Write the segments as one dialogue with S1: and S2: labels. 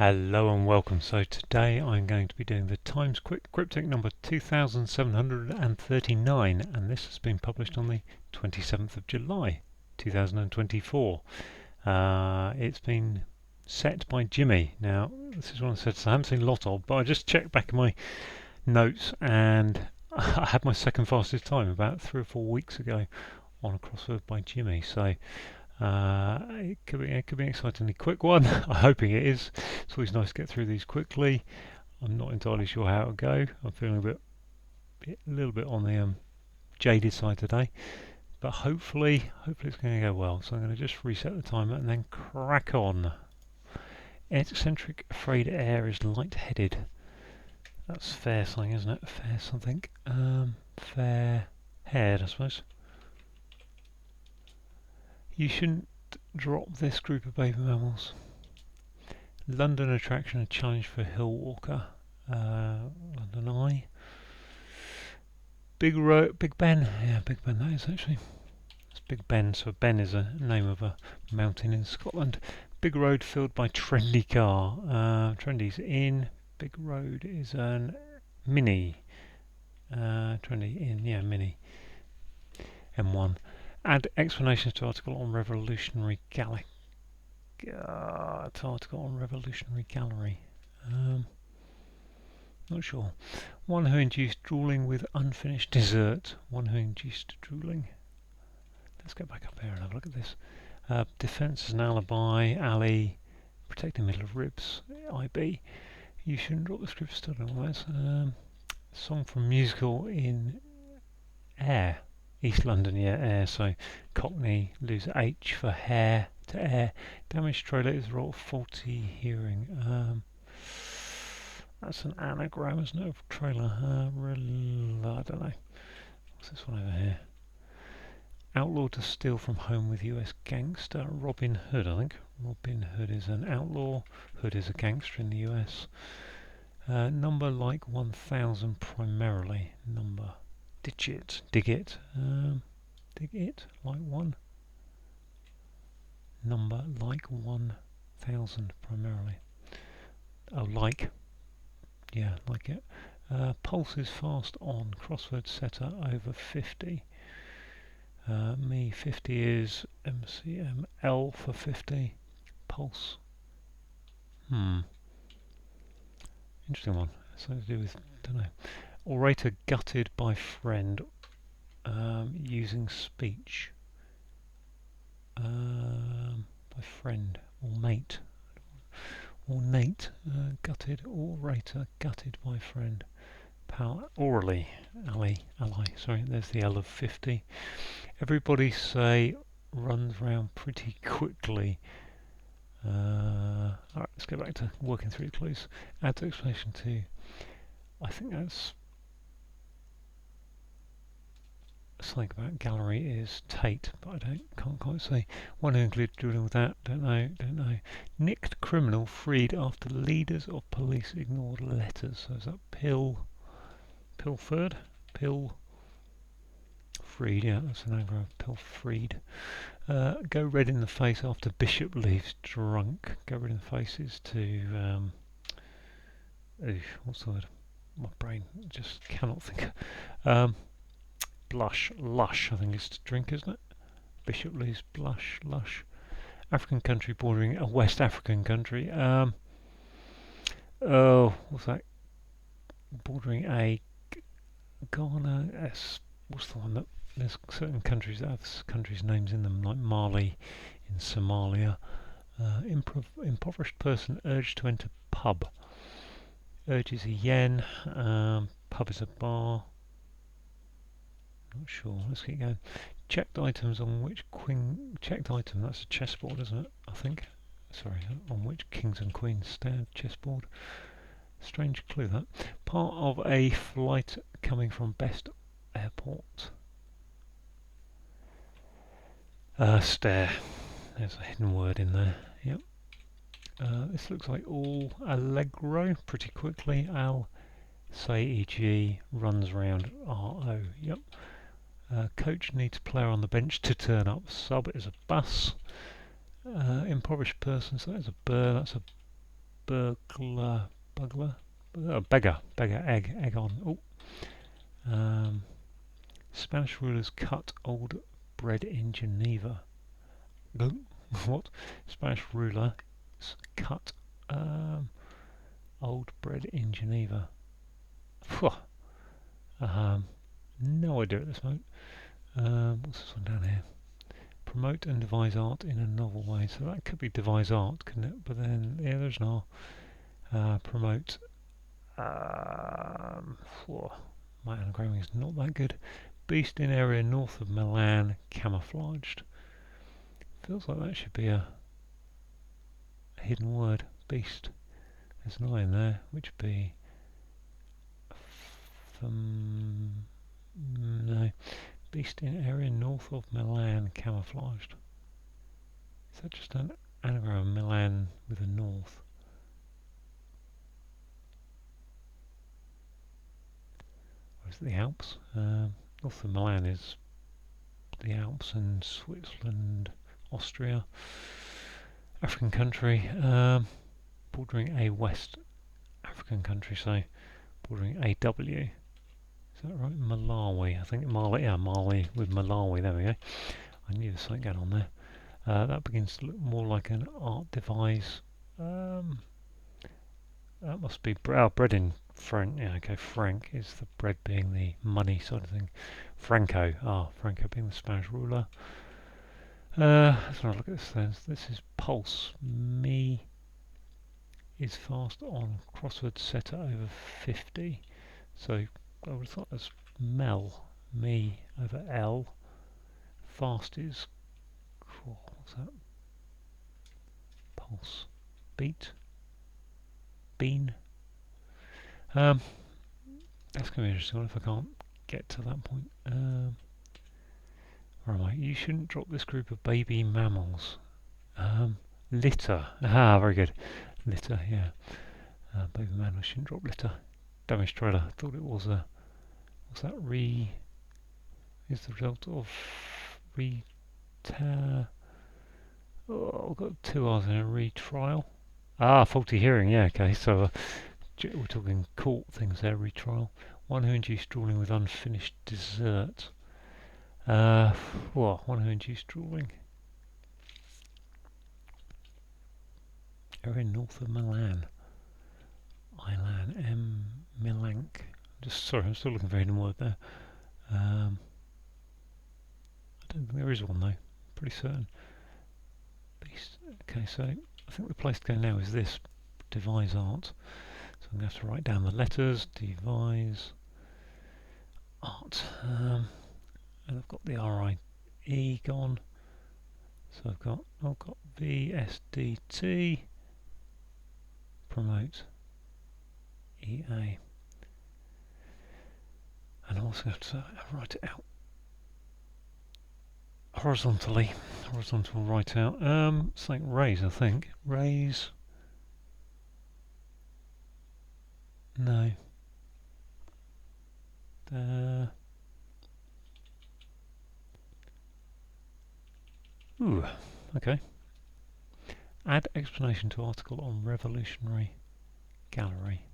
S1: Hello and welcome. So today I'm going to be doing the Times Quick Cryptic number 2739, and this has been published on the 27th of July 2024. It's been set by Jimmy. Now this is one of the sets I haven't seen a lot of, but I just checked back in my notes and I had my second fastest time about 3 or 4 weeks ago on a crossword by Jimmy. So it could be an excitingly quick one. I'm hoping it is. It's always nice to get through these quickly. I'm not entirely sure how it'll go. I'm feeling a little bit on the jaded side today, but hopefully it's going to go well. So I'm going to just reset the timer and then crack on. Eccentric, afraid air is light-headed. That's fair something, isn't it? Fair something. Fair-haired, I suppose. You shouldn't drop this group of baby mammals. London attraction, a challenge for hill walker. London Eye. Big Ben. Yeah, Big Ben that is actually. It's Big Ben, so Ben is a name of a mountain in Scotland. Big road filled by trendy car. Trendy's in. Big road is an Mini. Trendy in, yeah, Mini. M1. Add explanations to article on Revolutionary Gallery. Not sure. One who induced drooling with unfinished dessert. One who induced drooling. Let's go back up here and have a look at this. Defence as an alibi. Ali. Protecting middle of ribs. IB. You shouldn't drop the script study on that. Song from musical in Air. East London, yeah, air, so Cockney, lose H for hair to air. Damaged trailer is raw, faulty hearing. That's an anagram, isn't it, of trailer? I don't know. What's this one over here? Outlaw to steal from home with US gangster. Robin Hood, I think. Robin Hood is an outlaw. Hood is a gangster in the US. Number like 1000 primarily. Number. Dig it, like one. Number like 1000 primarily. Oh, like. Yeah, like it. Pulse is fast on. Crossword setter over 50. Me 50 is MCM. L for 50. Pulse. Interesting one. Something to do with, don't know. Orator gutted by friend using speech. By friend or mate. Ornate, gutted, orator, gutted by friend. Power, orally, ally, sorry, there's the L of 50. Everybody say runs round pretty quickly. Alright, let's go back to working through the clues. Add to explanation 2. I think that's something about gallery is Tate, but I can't quite say. One who included drilling with that, don't know. Nicked criminal freed after leaders of police ignored letters. So is that Pilfered? Freed, yeah, that's an anagram. Pilfreed. Go red in the face after Bishop leaves drunk. Go red in the face is to what's the word? My brain just cannot think. Lush, I think is to drink, isn't it? Bishop leaves blush, lush. African country bordering a West African country. What's that? Bordering a Ghana. What's the one that? There's certain countries that have countries' names in them, like Mali in Somalia. Impoverished person urged to enter pub. Urge is a yen. Pub is a bar. Not sure. Let's keep going. Checked items on which checked item. That's a chessboard, isn't it? I think. Sorry, on which kings and queens stand. Chessboard. Strange clue that. Part of a flight coming from best airport. Stare. There's a hidden word in there. Yep. This looks like all allegro. Pretty quickly. Al. Say e.g. runs round. R.O. Yep. Coach needs player on the bench to turn up. Sub is a bus. Impoverished person, so that's a burr, that's a burglar, bugler, beggar, egg on. Oh, Spanish rulers cut old bread in Geneva. What? Spanish ruler cut old bread in Geneva. Phew. No idea at this moment. What's this one down here? Promote and devise art in a novel way. So that could be devise art, couldn't it? But then, yeah, there's an R. Promote. My anagram is not that good. Beast in area north of Milan, camouflaged. Feels like that should be a hidden word. Beast. There's an I in there, which would be no. Beast in area north of Milan, camouflaged. Is that just an anagram? Milan with a north. Or is it the Alps? North of Milan is the Alps and Switzerland, Austria, African country, bordering a West African country, so bordering AW. Is that right? Malawi. I think Mali. Yeah, Mali with Malawi. There we go. I knew there's something going on there. That begins to look more like an art device. That must be bread in franc. Yeah, okay. Franc is the bread being the money sort of thing. Franco. Franco being the Spanish ruler. Let's have a look at this then. This is pulse. Me is fast on crossword setter over 50. So I would have thought that's Mel. Me over L. Fast is, what's that? Pulse. Beat. Bean. That's going to be interesting if I can't get to that point. Where am I? You shouldn't drop this group of baby mammals. Litter. Very good. Litter, yeah. Baby mammals shouldn't drop litter. Damaged trailer. I thought it was a. What's that? Is the result of I've got two R's in a retrial. Faulty hearing. Yeah, okay. So we're talking court things there. Retrial. One who induced drooling with unfinished dessert. One who induced drooling. Area north of Milan. Ilan. Milank. Sorry, I'm still looking for a hidden word there. I don't think there is one though. Pretty certain. Beast. Okay, so I think the place to go now is this. Devise art. So I'm going to have to write down the letters. Devise art. And I've got the R-I-E gone. So I've got VSDT. Promote. EA. And I also have to write it out horizontally. Horizontal write out. Something raise, I think. Raise. No. Okay. Add explanation to article on revolutionary gallery.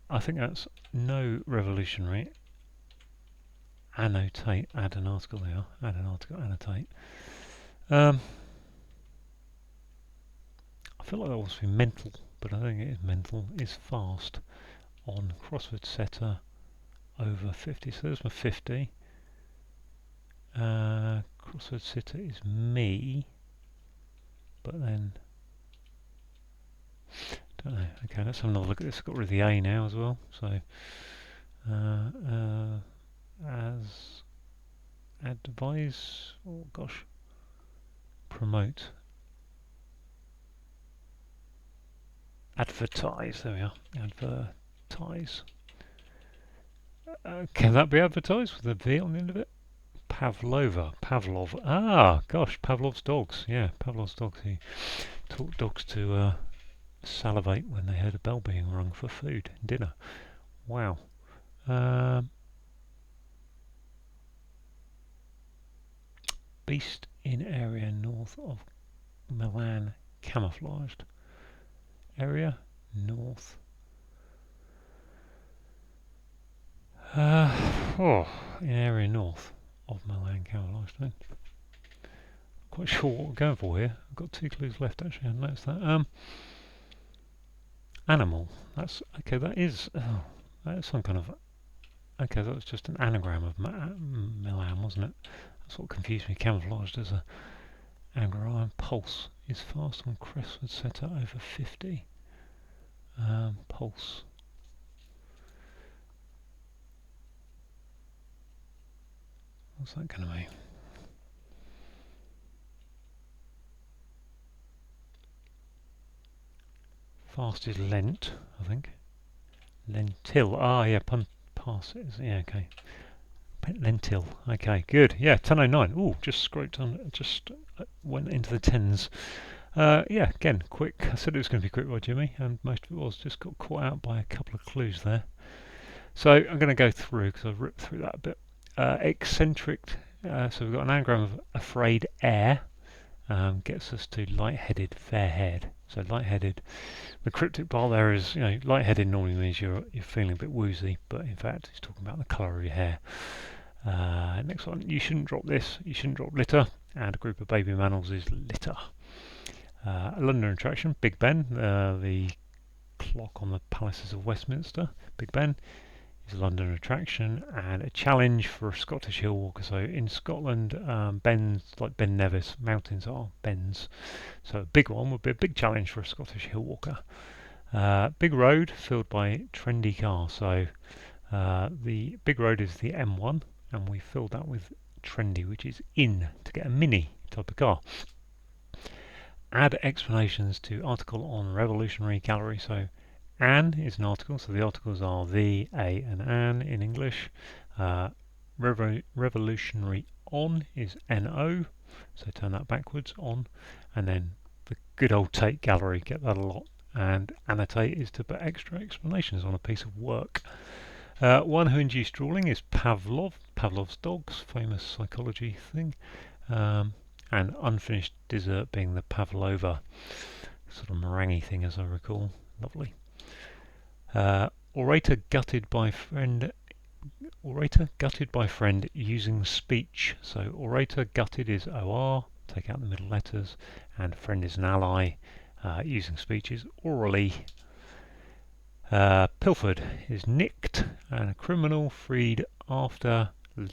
S1: I think that's no revolutionary. Annotate. Add an article there. Add an article. Annotate. I feel like that wants to be mental, but I think it is mental. Is fast on crossword setter over 50. So there's my 50. Crossword setter is me, but then don't know. Okay, let's have another look at this. Got rid of the A now as well. So as advise. Oh gosh. Promote. Advertise. There we are. Advertise. Can that be advertised with a V on the end of it? Pavlov. Gosh, Pavlov's dogs. Yeah, Pavlov's dogs. He taught dogs to salivate when they heard a bell being rung for food, dinner. Wow. Beast in area north of Milan, camouflaged. Area north. In area north of Malayan camouflaged. I'm quite sure what we're going for here. I've got 2 clues left actually. I noticed that. Animal. That's okay. That is some kind of. Okay, that was just an anagram of Milan, wasn't it? That's what confused me. Camouflaged as a anagram. Pulse is fast on crossword setter over 50. Pulse. What's that going to mean? Fast is lent, I think. Lentil. Ah, yeah, pass is. Yeah, okay. Lentil. Okay, good. Yeah, 10:09. Ooh, just scraped on. Just went into the tens. Yeah, again, quick. I said it was going to be quick by Jimmy, and most of it was. Just got caught out by a couple of clues there. So I'm going to go through because I've ripped through that a bit. Eccentric. So we've got an anagram of afraid air. Gets us to light-headed, fair-haired. So light-headed. The cryptic part there is, light-headed normally means you're feeling a bit woozy, but in fact it's talking about the colour of your hair. Next one, you shouldn't drop this. You shouldn't drop litter. And a group of baby mammals is litter. A London attraction, Big Ben, the clock on the palaces of Westminster. Big Ben is a London attraction, and a challenge for a Scottish hill walker. So in Scotland, bens, like Ben Nevis, mountains are bens. So a big one would be a big challenge for a Scottish hill walker. Big road filled by trendy cars. So the big road is the M1, and we filled that with trendy, which is in, to get a mini type of car. Add explanations to article on revolutionary gallery. So an is an article, so the articles are the, a, and an in English. Revolutionary on is no, so turn that backwards, on. And then the good old Tate gallery, get that a lot. And annotate is to put extra explanations on a piece of work. One who induced drooling is Pavlov's dogs, famous psychology thing. And unfinished dessert being the pavlova, sort of meringue thing as I recall. Lovely. Orator gutted by friend using speech. So orator gutted is OR, take out the middle letters, and friend is an ally, using speech is orally. Pilfered is nicked, and a criminal freed after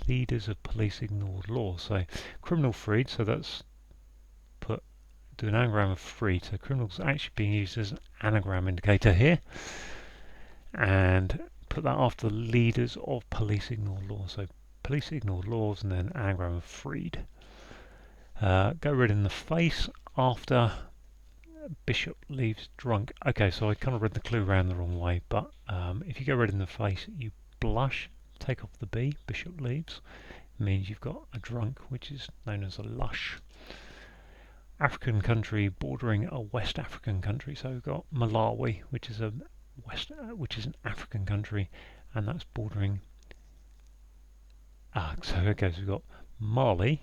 S1: leaders of police ignored laws. So criminal freed, so that's do an anagram of freed. So criminals actually being used as an anagram indicator here. And put that after the leaders of police ignored laws. So police ignored laws and then anagram of freed. Go red in the face after bishop leaves drunk. Okay, so I kind of read the clue around the wrong way, but if you go red in the face, you blush, take off the B, bishop leaves. It means you've got a drunk, which is known as a lush. African country bordering a West African country. So we've got Malawi, which is an African country, and that's bordering. So okay, so we've got Mali,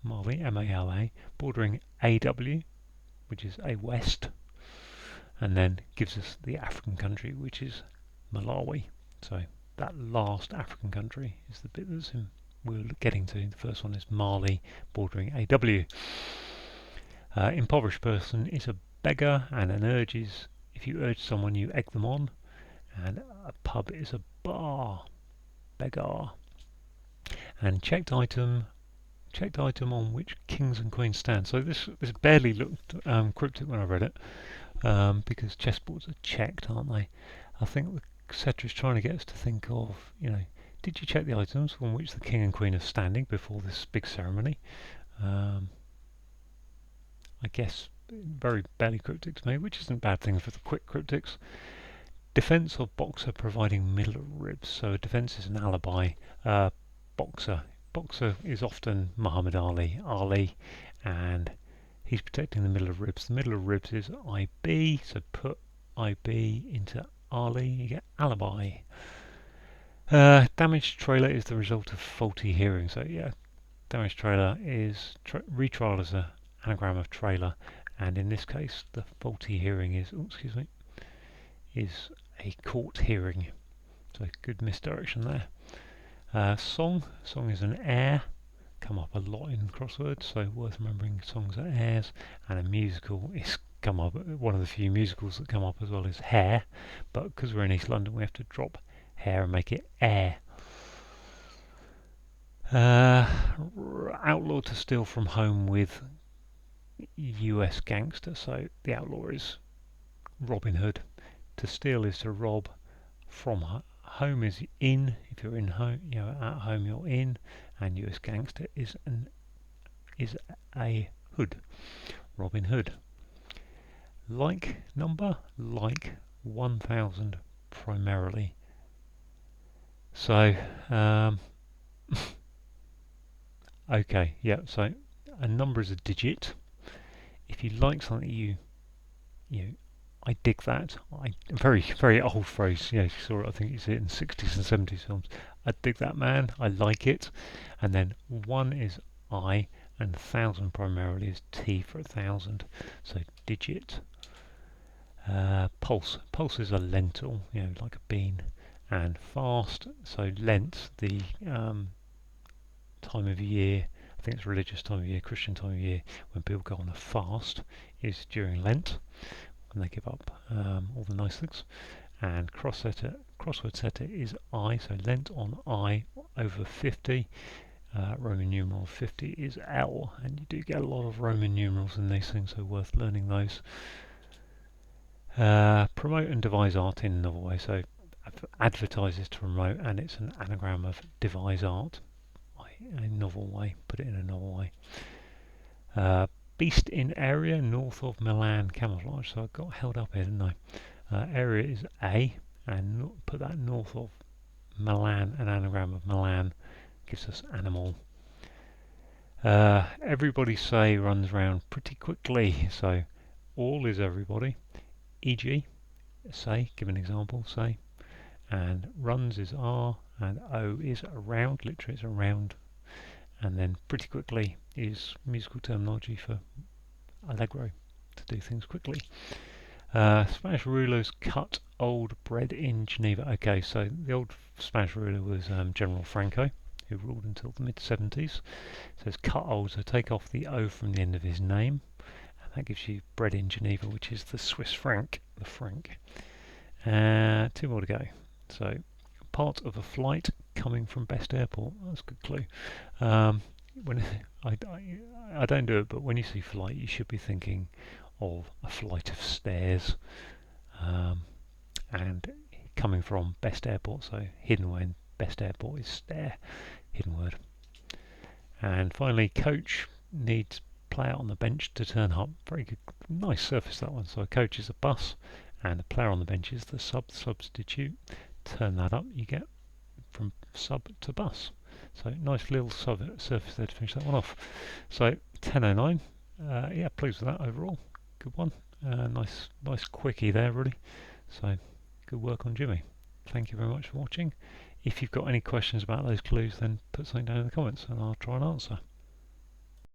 S1: M-A-L-A, bordering AW, which is a West, and then gives us the African country, which is Malawi. So that last African country is the bit that's we're getting to. The first one is Mali, bordering AW. Impoverished person is a beggar, and an urge is if you urge someone, you egg them on, and a pub is a bar, beggar. And checked item on which kings and queens stand. So this barely looked cryptic when I read it, because chessboards are checked, aren't they? I think the setter is trying to get us to think of, did you check the items on which the king and queen are standing before this big ceremony? I guess very barely cryptic to me, which isn't a bad thing for the quick cryptics. Defense of boxer providing middle of ribs. So a defense is an alibi. Boxer is often Muhammad Ali, and he's protecting the middle of ribs. The middle of ribs is IB, so put IB into Ali, you get alibi. Damaged trailer is the result of faulty hearing. So yeah, damaged trailer is retrial as an anagram of trailer, and in this case the faulty hearing is, is a court hearing. So good misdirection there. Song is an air, come up a lot in crosswords, so worth remembering songs are airs, and a musical is come up, one of the few musicals that come up as well is hair, but because we're in East London we have to drop hair and make it air. Outlaw to steal from home with US gangster, so the outlaw is Robin Hood. To steal is to rob. From home is in, if you're in home, at home you're in, and US gangster is a hood, Robin Hood. Like number, like 1000 primarily. So okay, yeah, so a number is a digit. If you like something, I dig that. Very, very old phrase. Yeah, you saw it. I think you see it in 60s and 70s films. I dig that, man. I like it. And then 1 is I, and 1000 primarily is T for 1000. So digit. Pulse. Pulse is a lentil, like a bean. And fast. So Lent, the time of year. I think it's religious time of year, Christian time of year, when people go on a fast, is during Lent. And they give up all the nice things. And crossword setter is I, so Lent on I over 50. Roman numeral 50 is L, and you do get a lot of Roman numerals in these things, so worth learning those. Promote and devise art in another way, so advertise is to promote, and it's an anagram of devise art, a novel way, put it in a novel way. Beast in area, north of Milan, camouflage. So I got held up here, didn't I? Area is A, and put that north of Milan, an anagram of Milan, gives us animal. Everybody say runs round pretty quickly. So all is everybody. E.g., say, give an example, say. And runs is R, and O is around, literally it's around. And then pretty quickly is musical terminology for allegro, to do things quickly. Spanish rulers cut old bread in Geneva. Okay, so the old Spanish ruler was General Franco, who ruled until the mid-70s. So it's cut old, so take off the O from the end of his name, and that gives you bread in Geneva, which is the Swiss franc, the franc. 2 more to go. So part of a flight coming from best airport. That's a good clue. When I don't do it, but when you see flight, you should be thinking of a flight of stairs, and coming from best airport. So hidden when best airport is stair, hidden word. And finally, coach needs player on the bench to turn up. Very good, nice surface that one. So a coach is a bus, and the player on the bench is the substitute. Turn that up, you get from sub to bus. So nice little surface there to finish that one off. So 10:09. Yeah, pleased with that overall. Good one. Nice quickie there, really. So good work on Jimmy. Thank you very much for watching. If you've got any questions about those clues, then put something down in the comments and I'll try and answer.